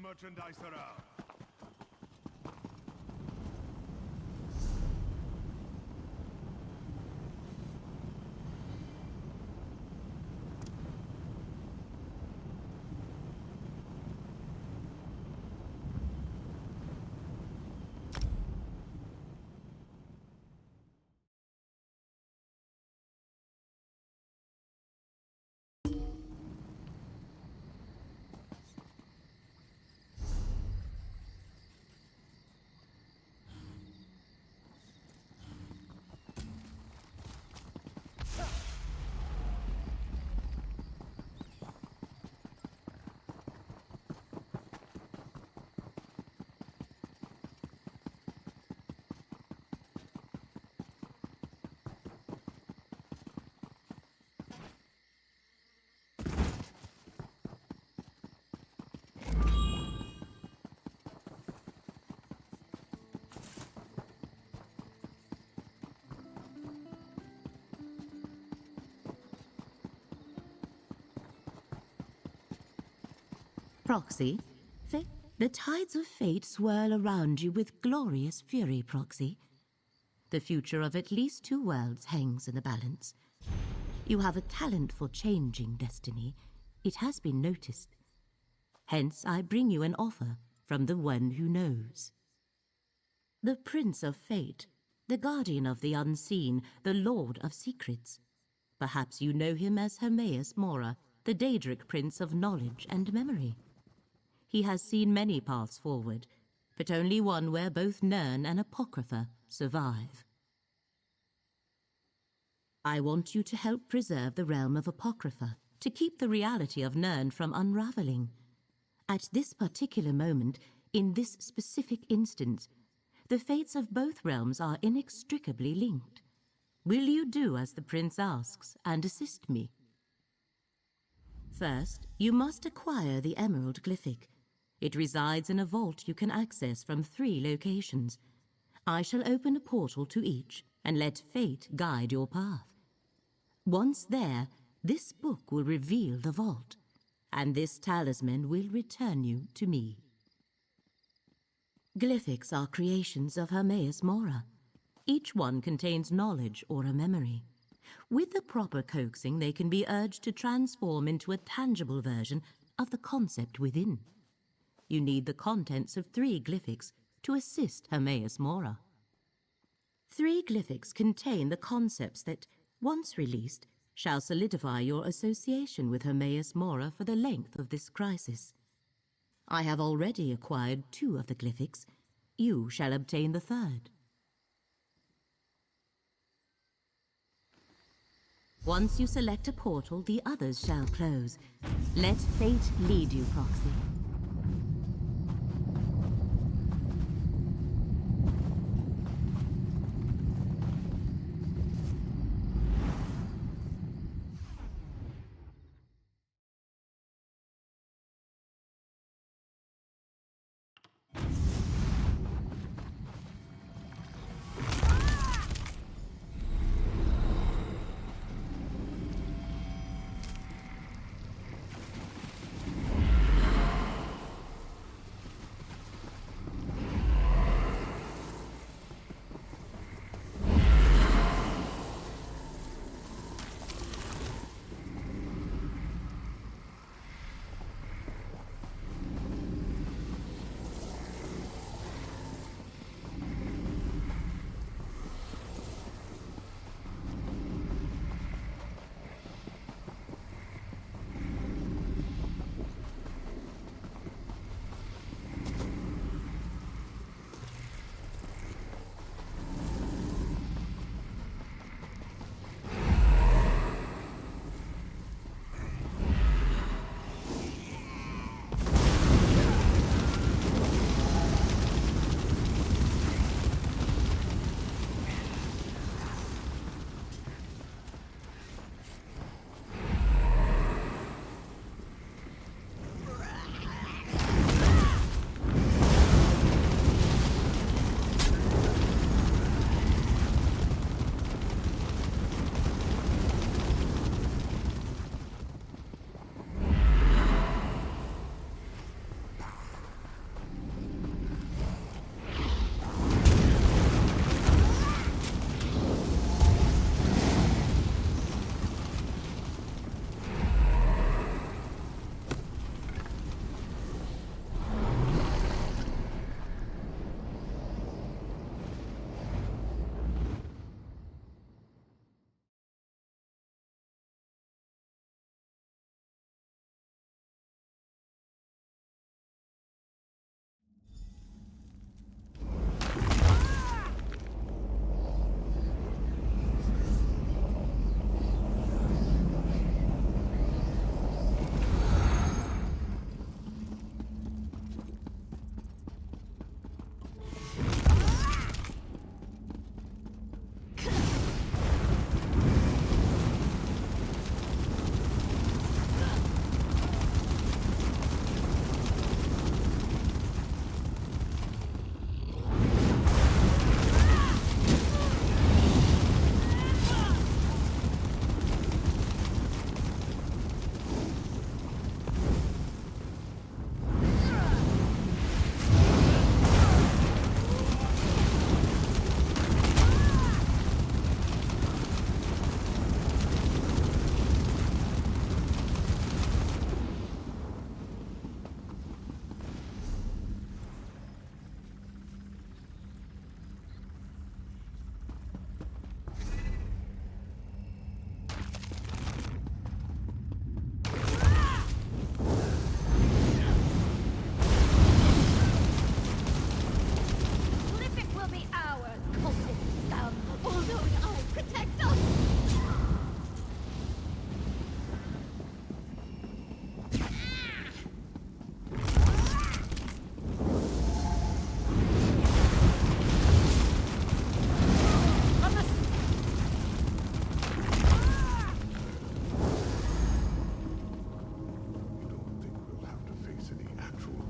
merchandise around. Proxy, the tides of fate swirl around you with glorious fury, Proxy. The future of at least 2 worlds hangs in the balance. You have a talent for changing destiny. It has been noticed. Hence, I bring you an offer from the one who knows. The Prince of Fate, the Guardian of the Unseen, the Lord of Secrets. Perhaps you know him as Hermaeus Mora, the Daedric Prince of Knowledge and Memory. He has seen many paths forward, but only one where both Nirn and Apocrypha survive. I want you to help preserve the realm of Apocrypha, to keep the reality of Nirn from unraveling. At this particular moment, in this specific instance, the fates of both realms are inextricably linked. Will you do as the Prince asks and assist me? First, you must acquire the Emerald Glyphic. It resides in a vault you can access from 3 locations. I shall open a portal to each and let fate guide your path. Once there, this book will reveal the vault, and this talisman will return you to me. Glyphics are creations of Hermaeus Mora. Each one contains knowledge or a memory. With the proper coaxing, they can be urged to transform into a tangible version of the concept within. You need the contents of 3 glyphics to assist Hermaeus Mora. 3 glyphics contain the concepts that, once released, shall solidify your association with Hermaeus Mora for the length of this crisis. I have already acquired 2 of the glyphics. You shall obtain the 3rd. Once you select a portal, the others shall close. Let fate lead you, Proxy.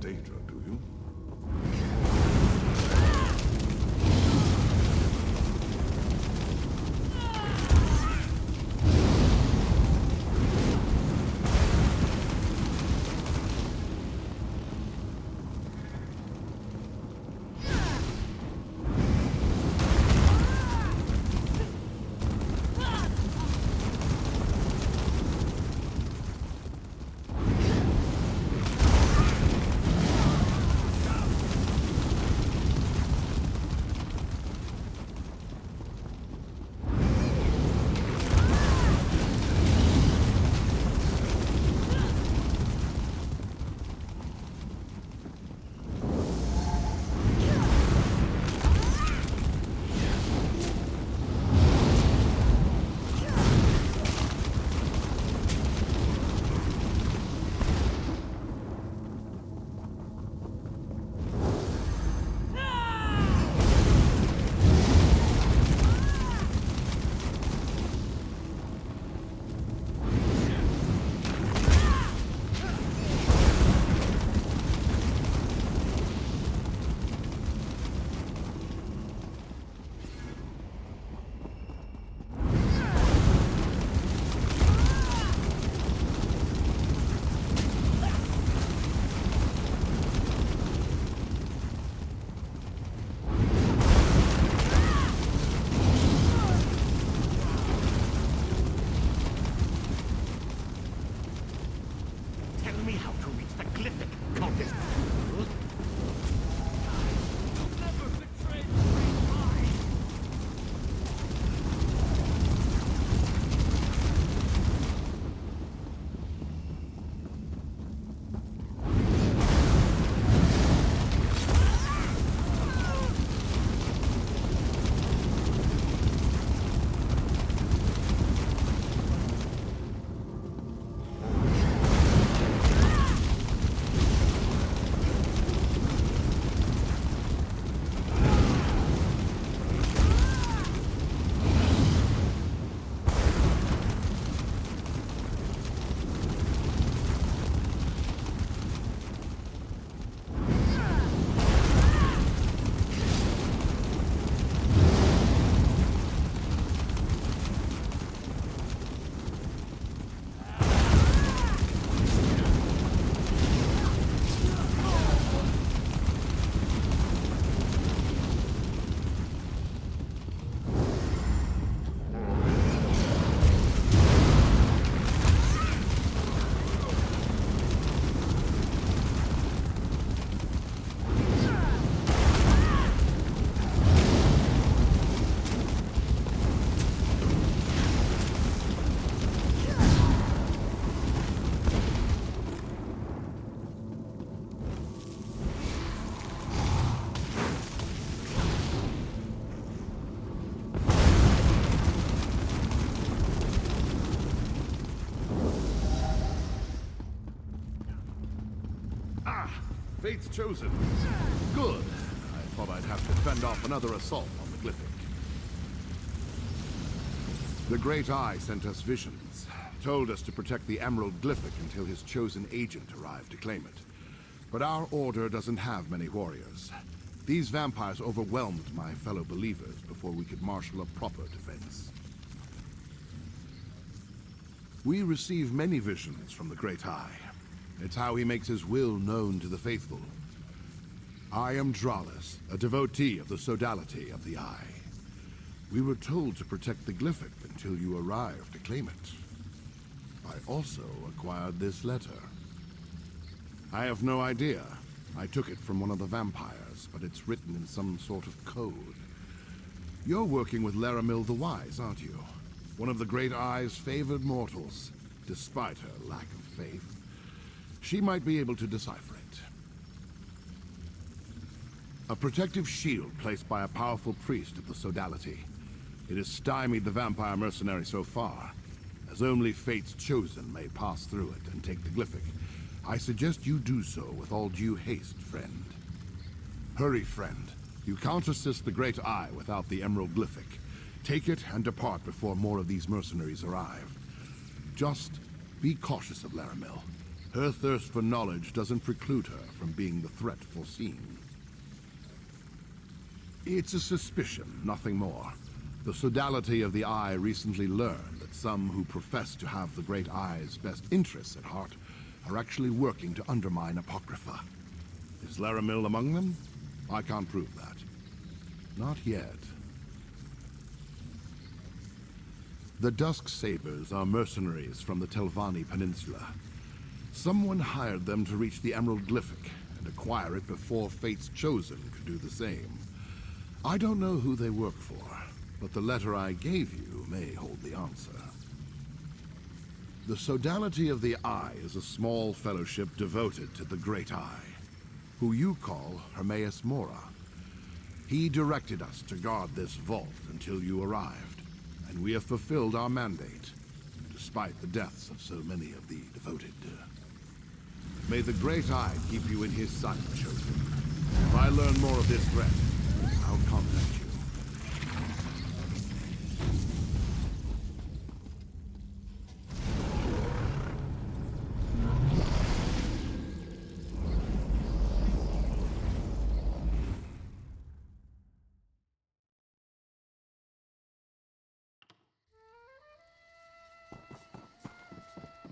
data, do you? Fate's chosen. Good. I thought I'd have to fend off another assault on the Glyphic. The Great Eye sent us visions. Told us to protect the Emerald Glyphic until his chosen agent arrived to claim it. But our order doesn't have many warriors. These vampires overwhelmed my fellow believers before we could marshal a proper defense. We receive many visions from the Great Eye. It's how he makes his will known to the faithful. I am Dralis, a devotee of the sodality of the Eye. We were told to protect the Glyphic until you arrived to claim it. I also acquired this letter. I have no idea. I took it from one of the vampires, but it's written in some sort of code. You're working with Leramil the Wise, aren't you? One of the Great Eye's favored mortals, despite her lack of faith. She might be able to decipher it. A protective shield placed by a powerful priest of the sodality. It has stymied the vampire mercenary so far, as only Fate's chosen may pass through it and take the Glyphic. I suggest you do so with all due haste, friend. Hurry, friend. You can't assist the Great Eye without the Emerald Glyphic. Take it and depart before more of these mercenaries arrive. Just be cautious of Leramil. Her thirst for knowledge doesn't preclude her from being the threat foreseen. It's a suspicion, nothing more. The sodality of the Eye recently learned that some who profess to have the Great Eye's best interests at heart are actually working to undermine Apocrypha. Is Leramil among them? I can't prove that. Not yet. The Dusk Sabers are mercenaries from the Telvanni Peninsula. Someone hired them to reach the Emerald Glyphic and acquire it before Fate's Chosen could do the same. I don't know who they work for, but the letter I gave you may hold the answer. The Sodality of the Eye is a small fellowship devoted to the Great Eye, who you call Hermaeus Mora. He directed us to guard this vault until you arrived, and we have fulfilled our mandate, despite the deaths of so many of the devoted. May the Great Eye keep you in his sight, Chosen. If I learn more of this threat, I'll contact you.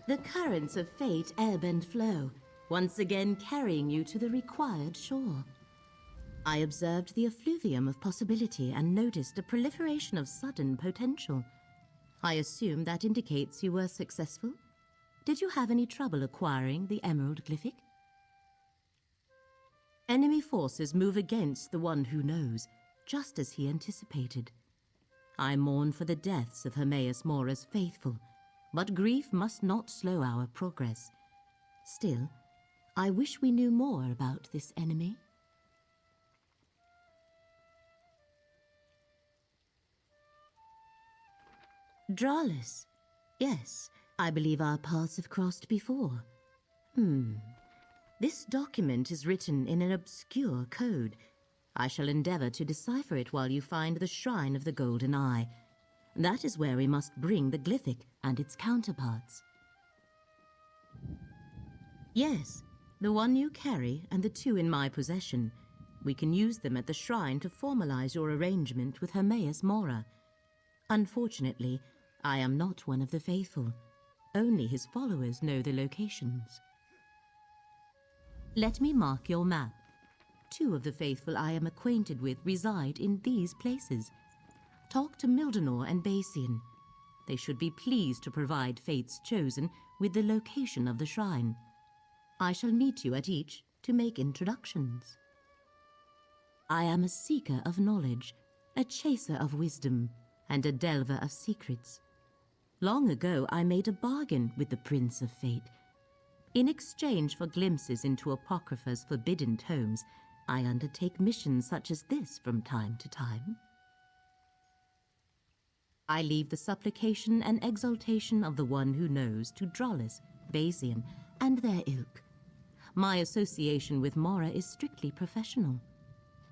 The currents of fate ebb and flow, once again carrying you to the required shore. I observed the effluvium of possibility and noticed a proliferation of sudden potential. I assume that indicates you were successful? Did you have any trouble acquiring the Emerald Glyphic? Enemy forces move against the one who knows, just as he anticipated. I mourn for the deaths of Hermaeus Mora's faithful, but grief must not slow our progress. Still, I wish we knew more about this enemy. Dralis. Yes, I believe our paths have crossed before. This document is written in an obscure code. I shall endeavor to decipher it while you find the Shrine of the Golden Eye. That is where we must bring the Glyphic and its counterparts. Yes, the one you carry and the two in my possession. We can use them at the shrine to formalize your arrangement with Hermaeus Mora. Unfortunately, I am not one of the faithful. Only his followers know the locations. Let me mark your map. Two of the faithful I am acquainted with reside in these places. Talk to Mildenor and Basian. They should be pleased to provide Fate's Chosen with the location of the shrine. I shall meet you at each to make introductions. I am a seeker of knowledge, a chaser of wisdom, and a delver of secrets. Long ago I made a bargain with the Prince of Fate. In exchange for glimpses into Apocrypha's forbidden tomes, I undertake missions such as this from time to time. I leave the supplication and exaltation of the one who knows to Dralis, Basian, and their ilk. My association with Mora is strictly professional.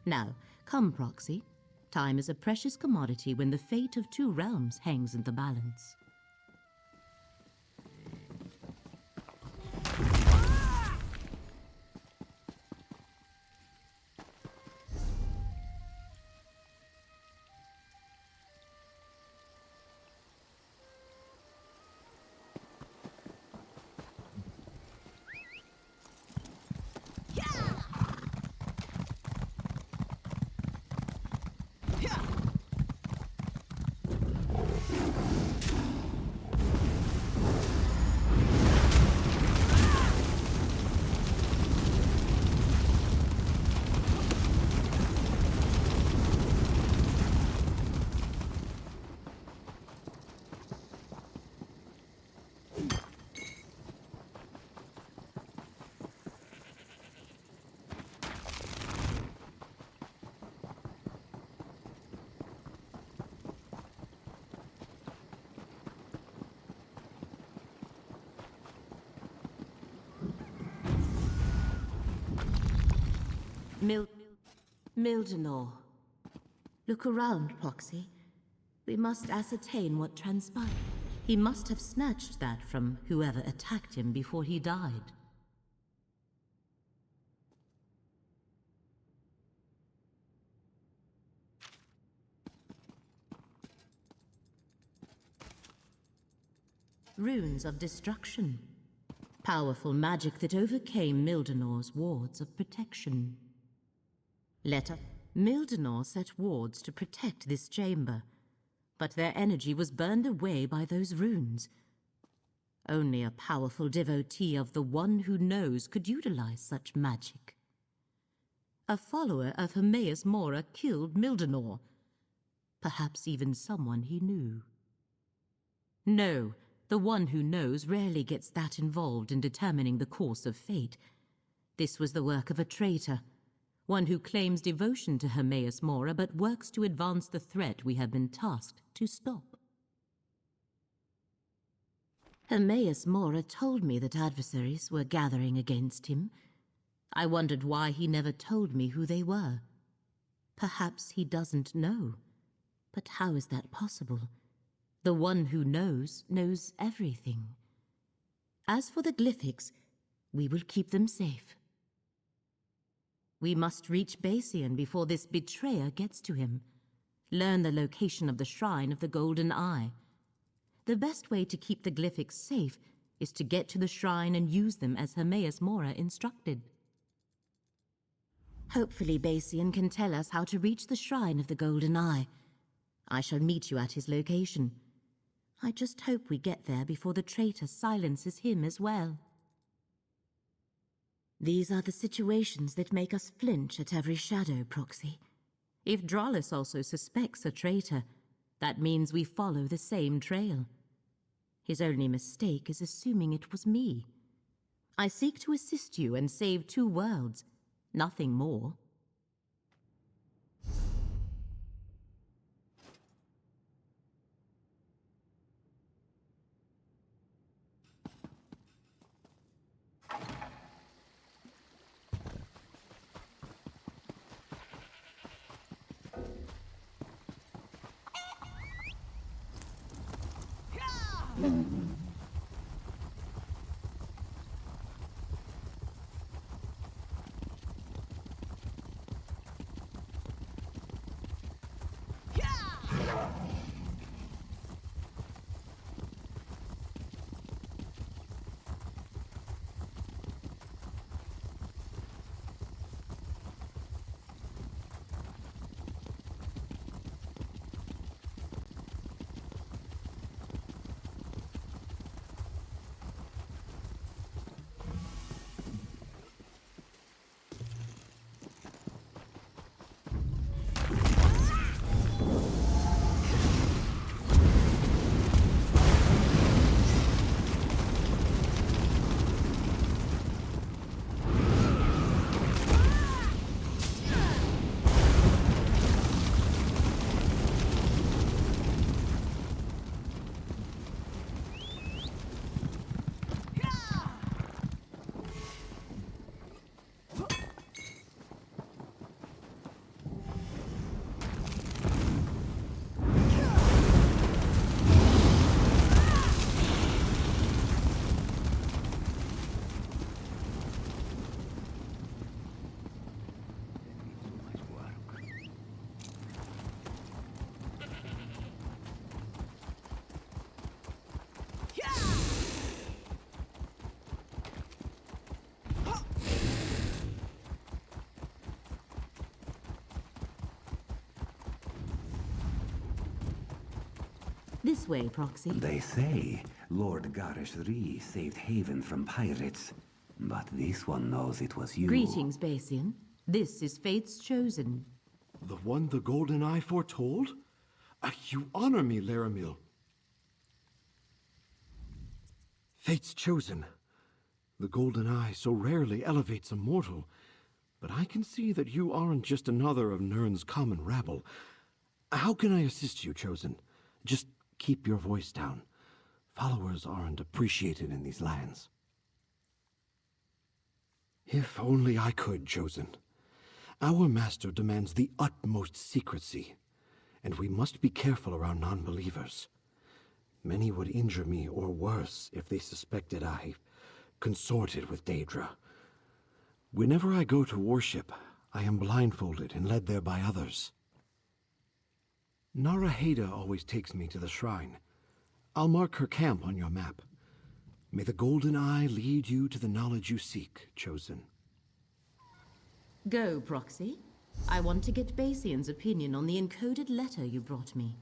Now, come, Proxy. Time is a precious commodity when the fate of two realms hangs in the balance. Mildenor. Look around, Proxy. We must ascertain what transpired. He must have snatched that from whoever attacked him before he died. Runes of destruction. Powerful magic that overcame Mildenor's wards of protection. Letter. Mildenor set wards to protect this chamber, but their energy was burned away by those runes. Only a powerful devotee of the One Who Knows could utilize such magic. A follower of Hermaeus Mora killed Mildenor. Perhaps even someone he knew. No, the One Who Knows rarely gets that involved in determining the course of fate. This was the work of a traitor, one who claims devotion to Hermaeus Mora but works to advance the threat we have been tasked to stop. Hermaeus Mora told me that adversaries were gathering against him. I wondered why he never told me who they were. Perhaps he doesn't know. But how is that possible? The One Who Knows knows everything. As for the glyphics, we will keep them safe. We must reach Basian before this betrayer gets to him. Learn the location of the Shrine of the Golden Eye. The best way to keep the glyphics safe is to get to the shrine and use them as Hermaeus Mora instructed. Hopefully Basian can tell us how to reach the Shrine of the Golden Eye. I shall meet you at his location. I just hope we get there before the traitor silences him as well. These are the situations that make us flinch at every shadow, Proxy. If Drollis also suspects a traitor, that means we follow the same trail. His only mistake is assuming it was me. I seek to assist you and save 2 worlds, nothing more. This way, Proxy. They say Lord Garish Ree saved Haven from pirates, but this one knows it was you. Greetings, Basian. This is Fate's Chosen. The one the Golden Eye foretold? You honor me, Leramil. Fate's Chosen. The Golden Eye so rarely elevates a mortal, but I can see that you aren't just another of Nirn's common rabble. How can I assist you, Chosen? Just keep your voice down. Followers aren't appreciated in these lands. If only I could, Chosen. Our master demands the utmost secrecy, and we must be careful around non-believers. Many would injure me or worse if they suspected I consorted with Daedra. Whenever I go to worship, I am blindfolded and led there by others. Naraheda always takes me to the shrine. I'll mark her camp on your map. May the Golden Eye lead you to the knowledge you seek, Chosen. Go, Proxy. I want to get Basian's opinion on the encoded letter you brought me.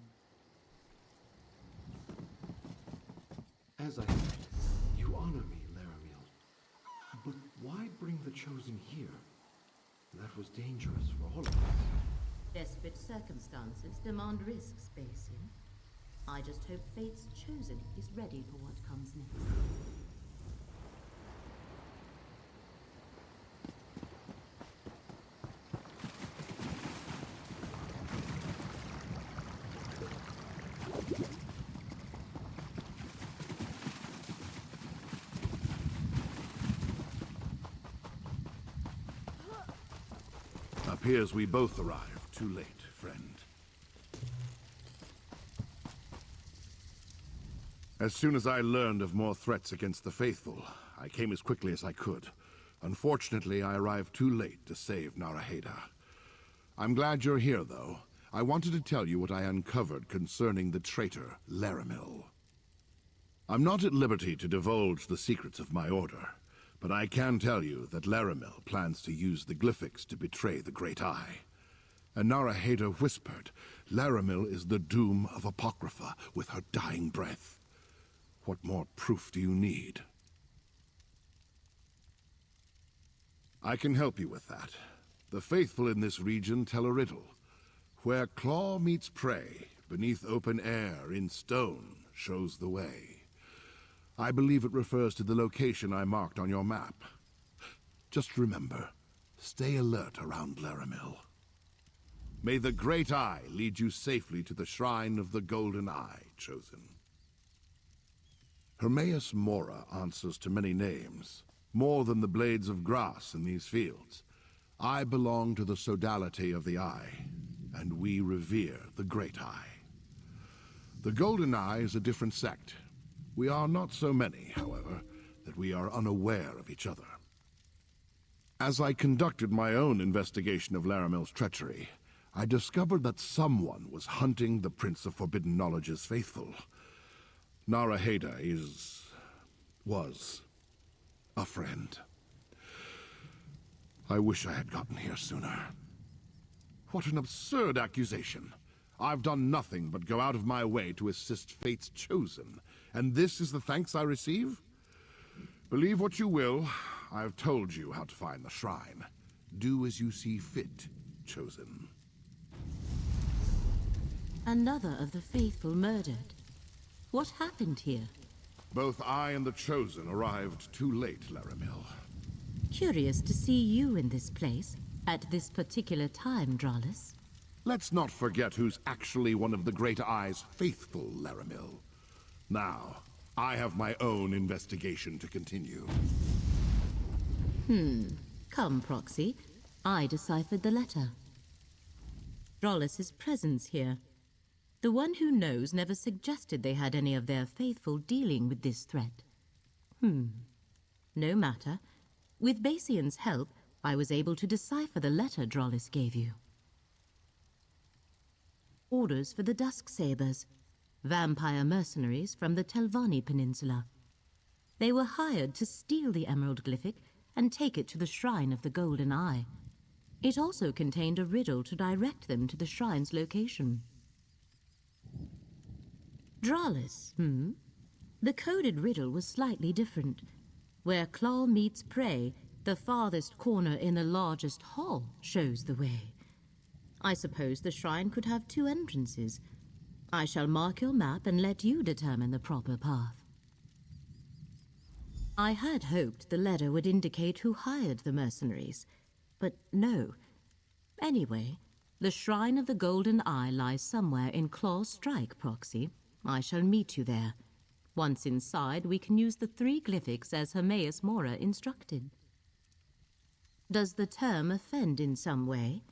As I said, you honor me, Leramil. But why bring the Chosen here? That was dangerous for all of us. Desperate circumstances demand risks, Basian. I just hope Fate's Chosen is ready for what comes next. Appears we both arrived too late, friend. As soon as I learned of more threats against the faithful, I came as quickly as I could. Unfortunately, I arrived too late to save Naraheda. I'm glad you're here, though. I wanted to tell you what I uncovered concerning the traitor, Leramil. I'm not at liberty to divulge the secrets of my order, but I can tell you that Leramil plans to use the glyphics to betray the Great Eye. And Naraheda whispered, Leramil is the doom of Apocrypha with her dying breath. What more proof do you need? I can help you with that. The faithful in this region tell a riddle. Where claw meets prey, beneath open air, in stone, shows the way. I believe it refers to the location I marked on your map. Just remember, stay alert around Leramil. May the Great Eye lead you safely to the Shrine of the Golden Eye, Chosen. Hermaeus Mora answers to many names, more than the blades of grass in these fields. I belong to the sodality of the Eye, and we revere the Great Eye. The Golden Eye is a different sect. We are not so many, however, that we are unaware of each other. As I conducted my own investigation of Leramil's treachery, I discovered that someone was hunting the Prince of Forbidden Knowledge's faithful. Naraheda was a friend. I wish I had gotten here sooner. What an absurd accusation. I've done nothing but go out of my way to assist Fate's Chosen, and this is the thanks I receive? Believe what you will, I've told you how to find the shrine. Do as you see fit, Chosen. Another of the faithful murdered. What happened here? Both I and the Chosen arrived too late, Leramil. Curious to see you in this place, at this particular time, Dralis. Let's not forget who's actually one of the Great Eye's faithful, Leramil. Now, I have my own investigation to continue. Come, Proxy. I deciphered the letter. Drollis's presence here. The one who knows never suggested they had any of their faithful dealing with this threat. No matter. With Basian's help, I was able to decipher the letter Drollis gave you. Orders for the Dusksabers, vampire mercenaries from the Telvanni Peninsula. They were hired to steal the Emerald Glyphic and take it to the Shrine of the Golden Eye. It also contained a riddle to direct them to the shrine's location. Dralis, The coded riddle was slightly different. Where claw meets prey, the farthest corner in the largest hall shows the way. I suppose the shrine could have two entrances. I shall mark your map and let you determine the proper path. I had hoped the letter would indicate who hired the mercenaries, but no. Anyway, the Shrine of the Golden Eye lies somewhere in Claw Strike, Proxy. I shall meet you there. Once inside, we can use the 3 glyphics as Hermaeus Mora instructed. Does the term offend in some way?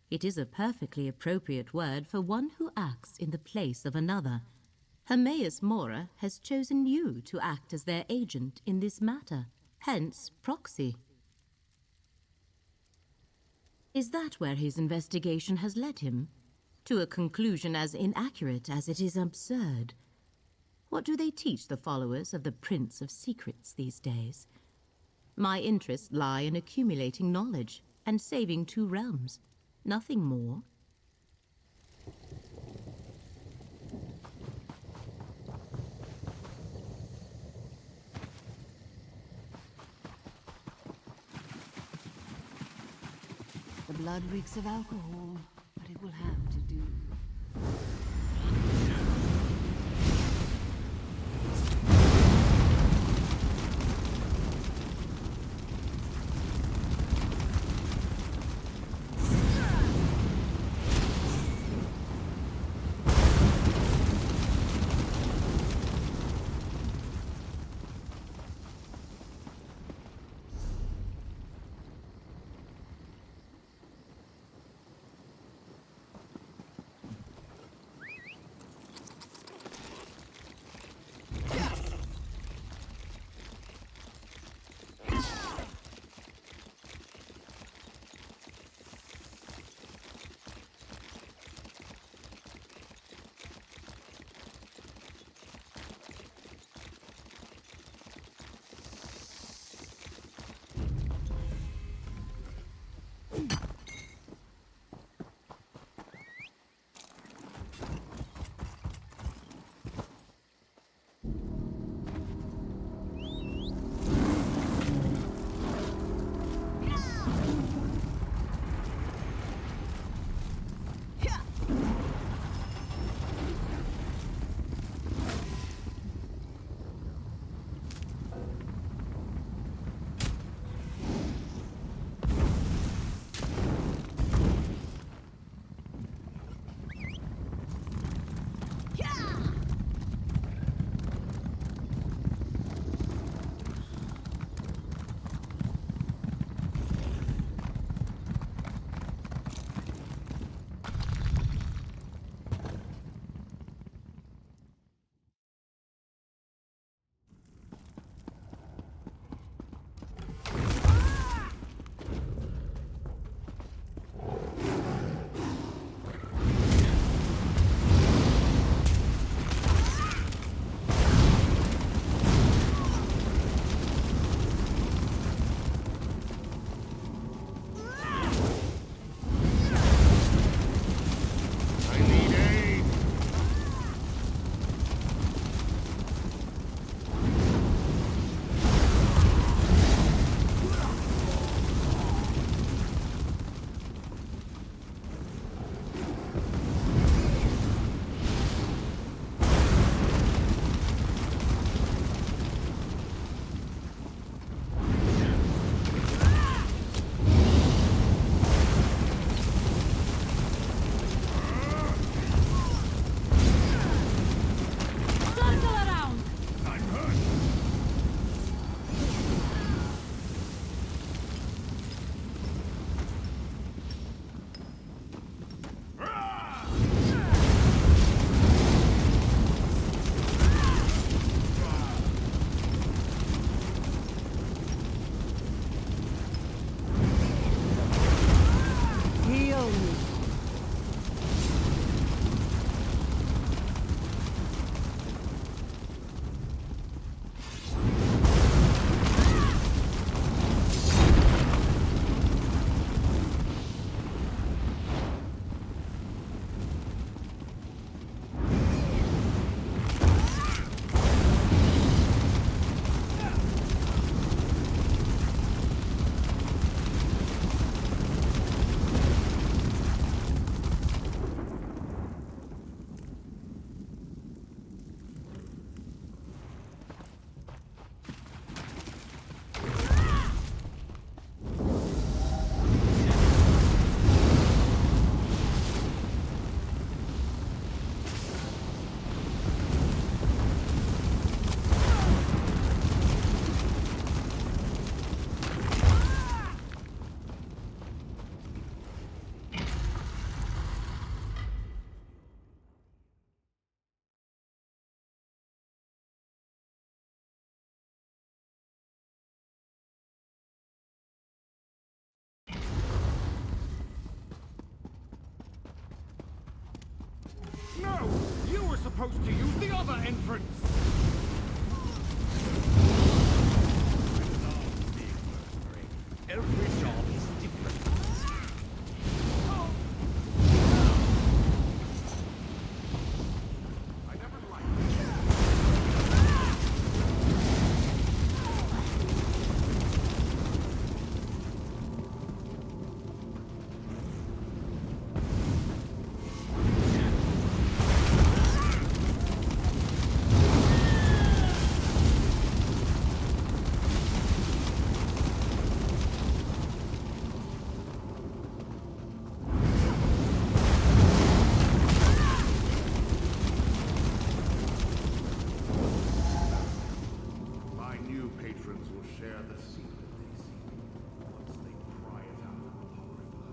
It is a perfectly appropriate word for one who acts in the place of another. Hermaeus Mora has chosen you to act as their agent in this matter, hence Proxy. Is that where his investigation has led him? To a conclusion as inaccurate as it is absurd. What do they teach the followers of the Prince of Secrets these days? My interests lie in accumulating knowledge and saving 2 realms. Nothing more. The blood reeks of alcohol, but it will have to do. No! You were supposed to use the other entrance! Every job is different. I never liked my new patrons will share the secret they seek once they pry it out of Apocrypha.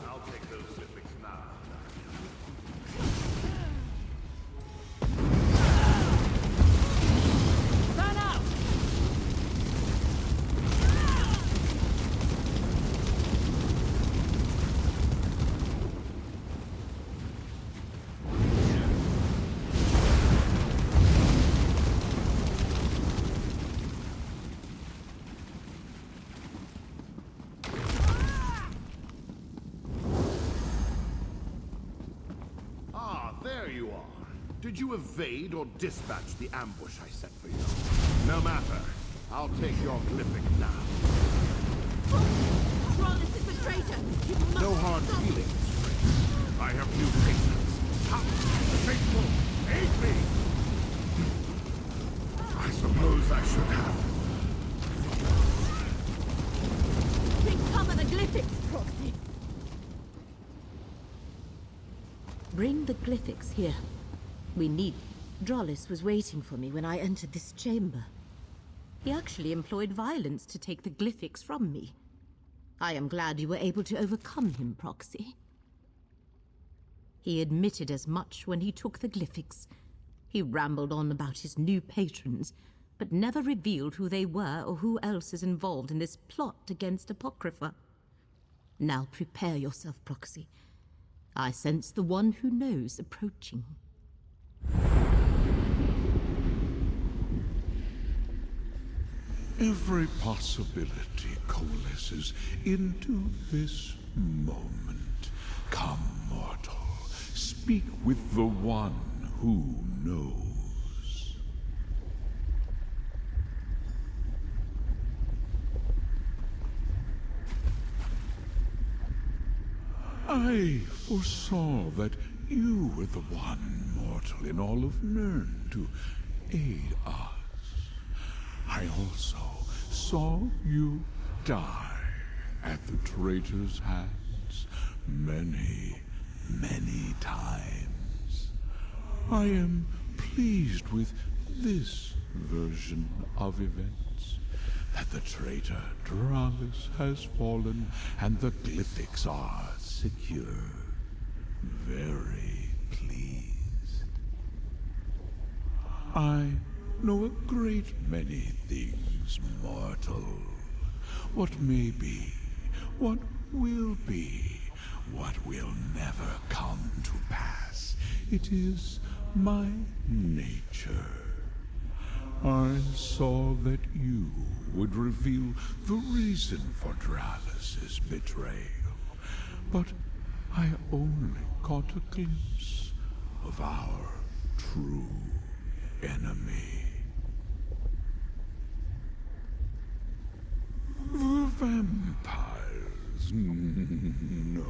I'll take those slippings now. Burn out! Ah, there you are. Did you evade or dispatch the ambush I set for you? No matter. I'll take your glyphic now. Thrallus is a traitor! You must No hard stop. feelings, friend. I have new patrons. Come, the faithful, aid me! I suppose I should have. Recover the glyphics, Proxy! Bring the glyphics here. We need... Drollis was waiting for me when I entered this chamber. He actually employed violence to take the glyphics from me. I am glad you were able to overcome him, Proxy. He admitted as much when he took the glyphics. He rambled on about his new patrons, but never revealed who they were or who else is involved in this plot against Apocrypha. Now prepare yourself, Proxy. I sense the one who knows approaching. Every possibility coalesces into this moment. Come, mortal, speak with the one who knows. I foresaw that you were the one mortal in all of Nirn to aid us. I also saw you die at the traitor's hands many, many times. I am pleased with this version of events, that the traitor Drollis has fallen and the glyphics are secure. Very pleased. I know a great many things, mortal. What may be, what will be, what will never come to pass. It is my nature. I saw that you would reveal the reason for Drollis's betrayal, but I only caught a glimpse of our true enemy. The vampires? No.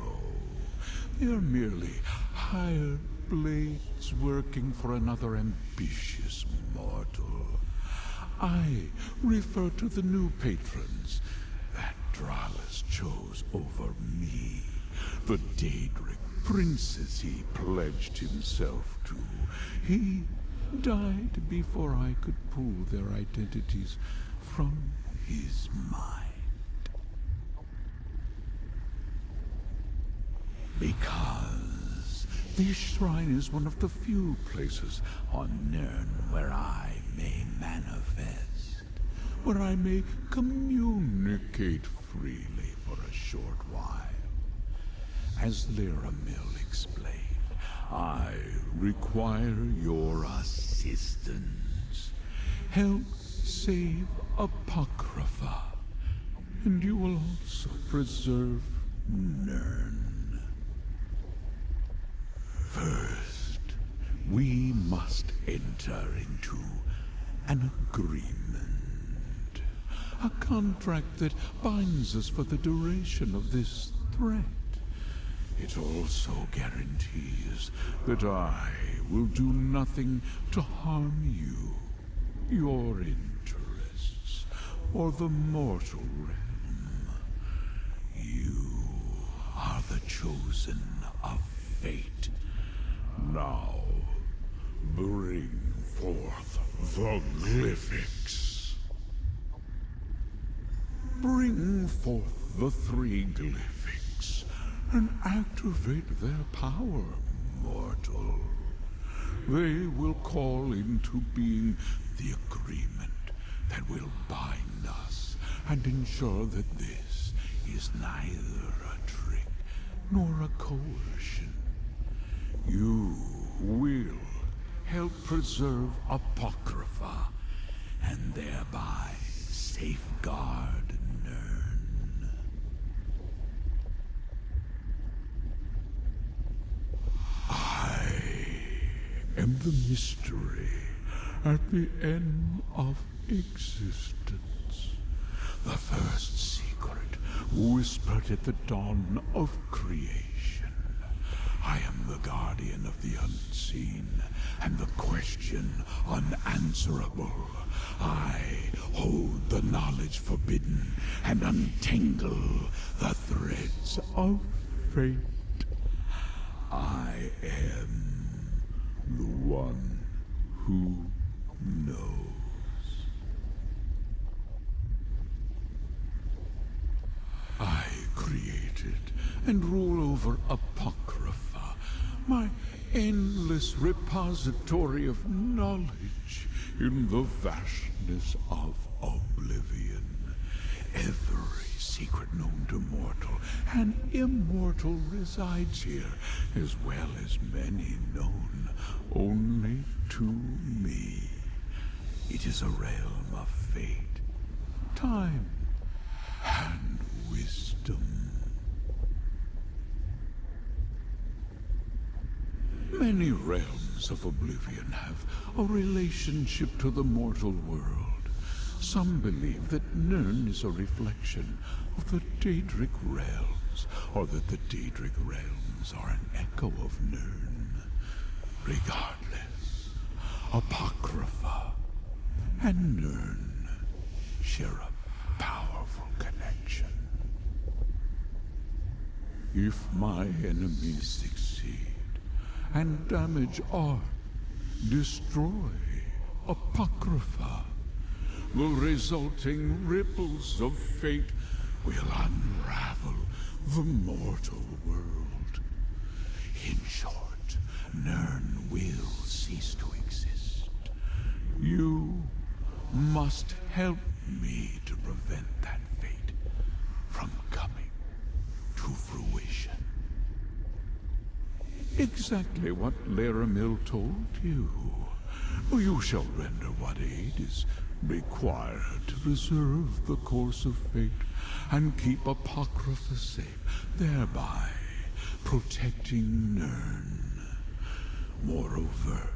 They are merely hired blades working for another ambitious mortal. I refer to the new patrons that Dralis chose over me, the Daedric princes he pledged himself to. He died before I could pull their identities from his mind. Because this shrine is one of the few places on Nirn where I may manifest, where I may communicate freely for a short while. As Leramil explained, I require your assistance. Help save Apocrypha, and you will also preserve Nirn. First, we must enter into an agreement. A contract that binds us for the duration of this threat. It also guarantees that I will do nothing to harm you, your interests, or the mortal realm. You are the chosen of fate. Now, bring forth the glyphics. Bring forth the 3 glyphics and activate their power, mortal. They will call into being the agreement that will bind us and ensure that this is neither a trick nor a coercion. You will help preserve Apocrypha and thereby safeguard Nirn. I am the mystery at the end of existence. The first secret whispered at the dawn of creation. I am the guardian of the unseen, and the question unanswerable. I hold the knowledge forbidden, and untangle the threads of fate. I am the one who knows. I created and rule over Apocrypha, my endless repository of knowledge in the vastness of oblivion. Every secret known to mortal and immortal resides here, as well as many known only to me. It is a realm of fate, time, and wisdom. Many realms of oblivion have a relationship to the mortal world. Some believe that Nirn is a reflection of the Daedric realms, or that the Daedric realms are an echo of Nirn. Regardless, Apocrypha and Nirn share a powerful connection. If my enemies succeed and damage or destroy Apocrypha, the resulting ripples of fate will unravel the mortal world. In short, Nirn will cease to exist. You must help me to prevent that fate from coming to fruition. Exactly what Leramil told you. You shall render what aid is required to preserve the course of fate and keep Apocrypha safe, thereby protecting Nirn. Moreover,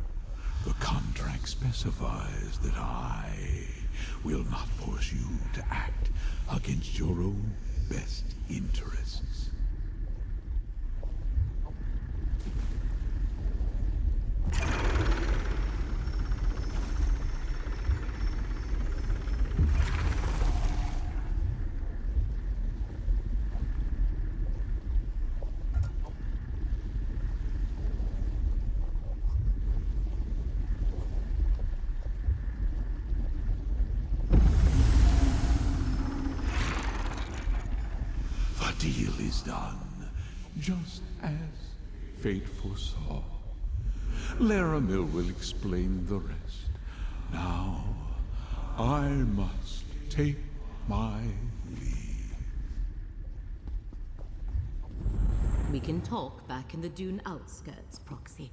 the contract specifies that I will not force you to act against your own best interests. The deal is done, just as fate foresaw. Leramil will explain the rest. Now, I must take my leave. We can talk back in the dune outskirts, Proxy.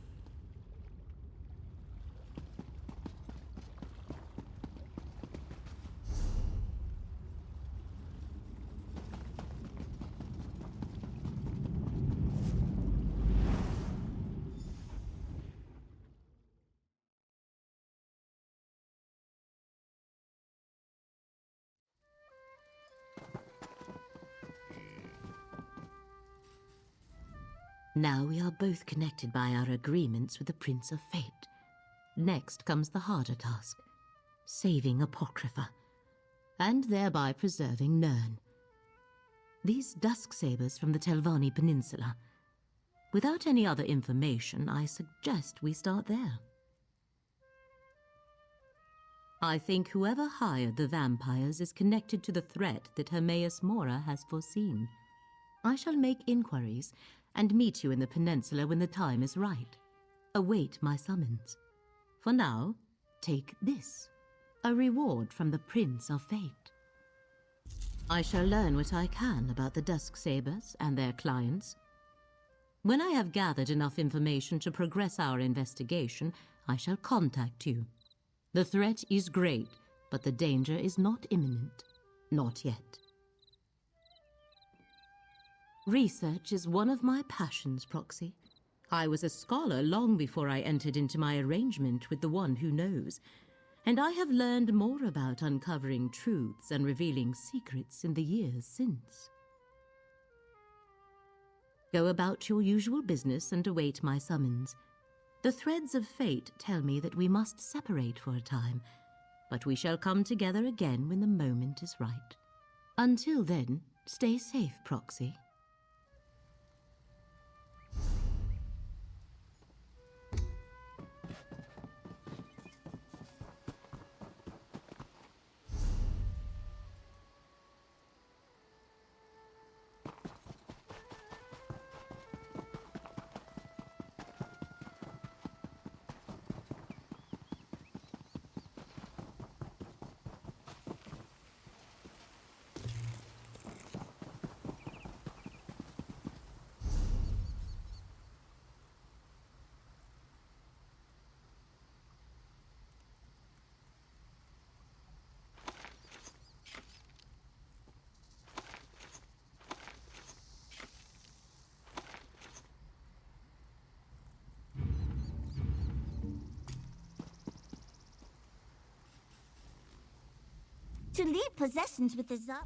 Now we are both connected by our agreements with the Prince of Fate. Next comes the harder task, saving Apocrypha, and thereby preserving Nirn. These dusk sabers from the Telvanni Peninsula. Without any other information, I suggest we start there. I think whoever hired the vampires is connected to the threat that Hermaeus Mora has foreseen. I shall make inquiries and meet you in the peninsula when the time is right. Await my summons. For now, take this, a reward from the Prince of Fate. I shall learn what I can about the Dusk Sabers and their clients. When I have gathered enough information to progress our investigation, I shall contact you. The threat is great, but the danger is not imminent. Not yet. Research is one of my passions, Proxy. I was a scholar long before I entered into my arrangement with the one who knows, and I have learned more about uncovering truths and revealing secrets in the years since. Go about your usual business and await my summons. The threads of fate tell me that we must separate for a time, but we shall come together again when the moment is right. Until then, stay safe, Proxy. To leave possessions with the Tsar.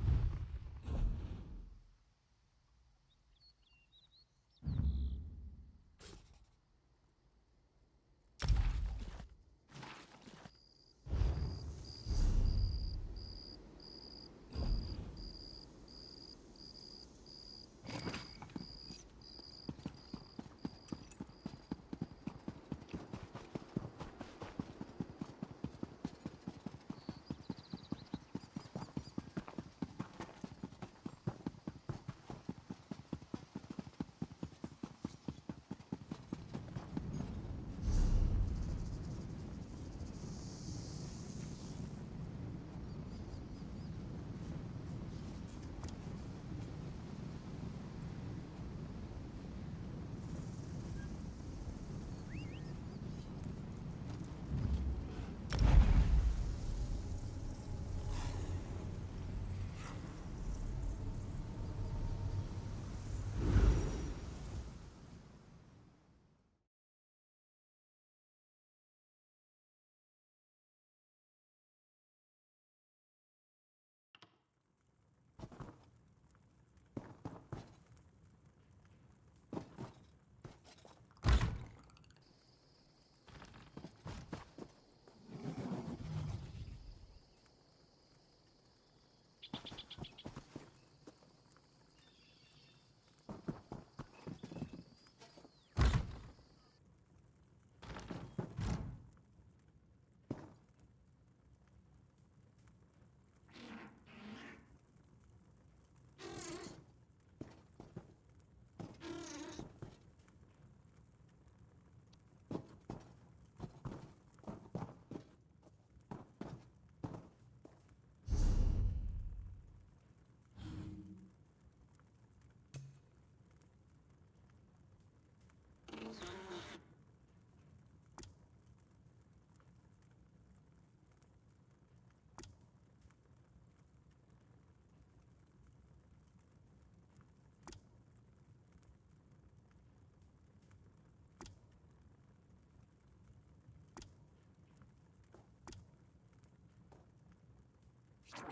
Thank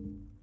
you.